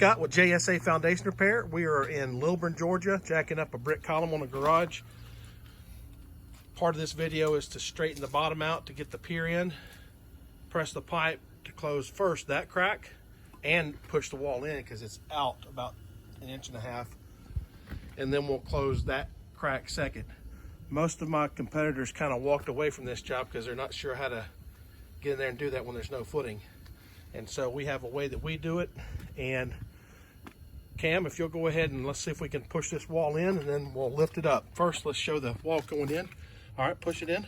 Scott with JSA Foundation Repair. We are in Lilburn, Georgia, jacking up a brick column on a garage. Part of this video is to straighten the bottom out to get the pier in, press the pipe to close first that crack, and push the wall in because it's out about 1.5 inches, and then we'll close that crack second. Most of my competitors kind of walked away from this job because they're not sure how to get in there and do that when there's no footing. And so we have a way that we do it. And Cam, if you'll go ahead and let's see if we can push this wall in, and then we'll lift it up. First, let's show the wall going in. All right, push it in.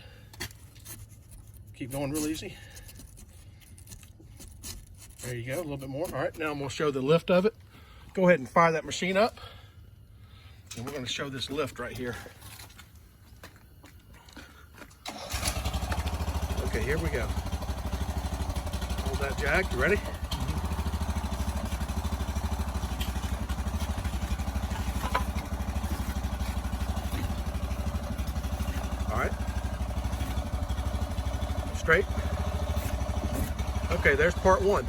Keep going real easy. There you go, a little bit more. All right, now I'm gonna show the lift of it. Go ahead and fire that machine up. And we're gonna show this lift right here. Okay, here we go. Hold that jack, you ready? All right. Straight. Okay, there's part one.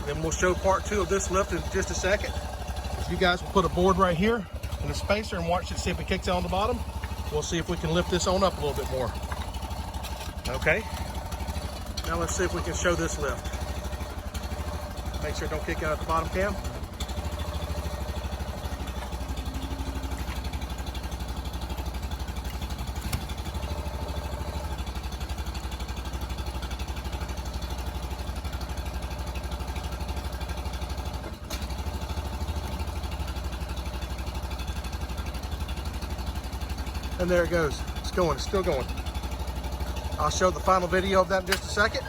Then we'll show part two of this lift in just a second. If you guys will put a board right here and a spacer and watch it, see if it kicks out on the bottom. We'll see if we can lift this on up a little bit more. Okay. Now let's see if we can show this lift. Make sure it don't kick out at the bottom, Cam. And there it goes. It's going, it's still going. I'll show the final video of that in just a second.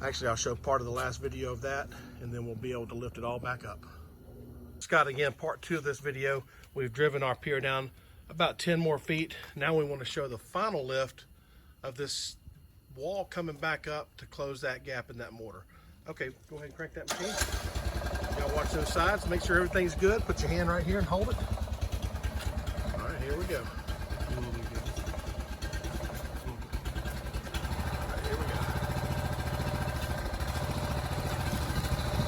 Actually, I'll show part of the last video of that, and then we'll be able to lift it all back up. Scott, again, part two of this video. We've driven our pier down about 10 more feet. Now we want to show the final lift of this wall coming back up to close that gap in that mortar. Okay, go ahead and crank that machine. Y'all watch those sides, make sure everything's good. Put your hand right here and hold it. All right, here we go.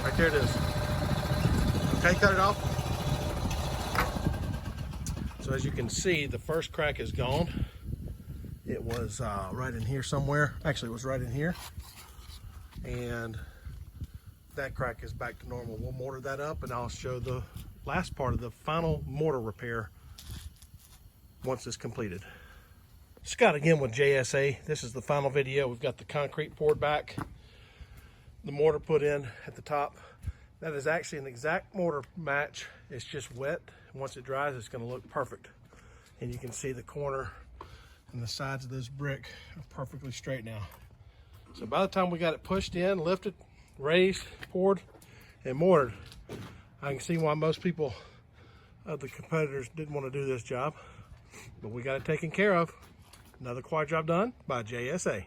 Right there it is. Okay, cut it off. So as you can see, the first crack is gone. It was right in here somewhere. Actually, it was right in here. And that crack is back to normal. We'll mortar that up, and I'll show the last part of the final mortar repair once it's completed. Scott again with JSA. This is the final video. We've got the concrete poured back, the mortar put in at the top. That is actually an exact mortar match. It's just wet. Once it dries, it's going to look perfect. And you can see the corner and the sides of this brick are perfectly straight now. So by the time we got it pushed in, lifted, raised, poured, and mortared, I can see why most people of the competitors didn't want to do this job. But we got it taken care of. Another quad job done by JSA.